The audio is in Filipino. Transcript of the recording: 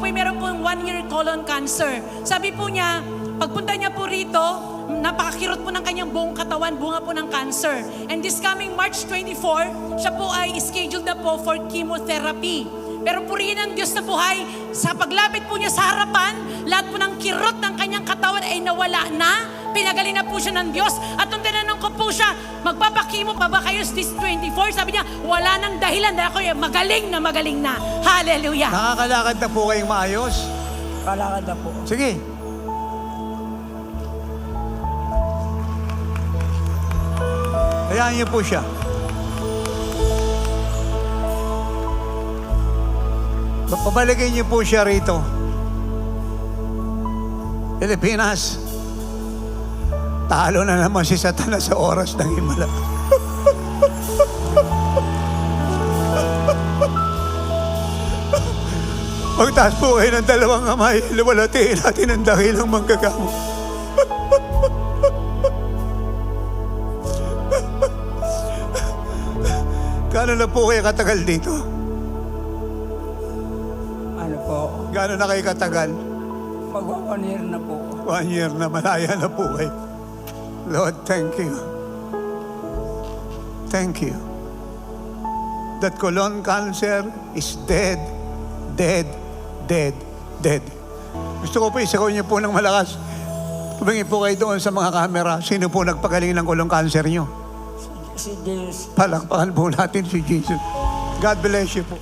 po ay meron pong 1-year colon cancer. Sabi po niya, pagpunta niya po rito, napakakirot po ng kanyang buong katawan, bunga po ng cancer. And this coming March 24, siya po ay scheduled na po for chemotherapy. Pero purihin ang Diyos na buhay, sa paglapit po niya sa harapan, lahat po ng kirot ng kanyang katawan ay nawala na, pinagaling na po siya ng Diyos. At nung tinanong ko po siya, magpapakimo pa ba kayo this 24? Sabi niya, wala nang dahilan dahil ako magaling na. Hallelujah! Nakakalakad na po kayong maayos? Kalakad na po. Sige. Hayaan niyo po siya. Pabalikin niyo po siya rito. Pilipinas, talo na naman si Satanas sa oras ng himala. Magtaas po kayo ng dalawang kamay, luwalatiin natin ang dakilang manggagamo. Gano'n na po kayo katagal dito? Ano po? Gano'n na kayo katagal? Mag-1 year na po. 1 year na, malaya na po kayo. Lord, thank you. Thank you. That colon cancer is dead. Gusto ko po isagaw niyo po ng malakas. Tumingin po kayo doon sa mga camera. Sino po nagpagaling ng colon cancer niyo? Si Jesus. Palakpakan po natin si Jesus. God bless you po.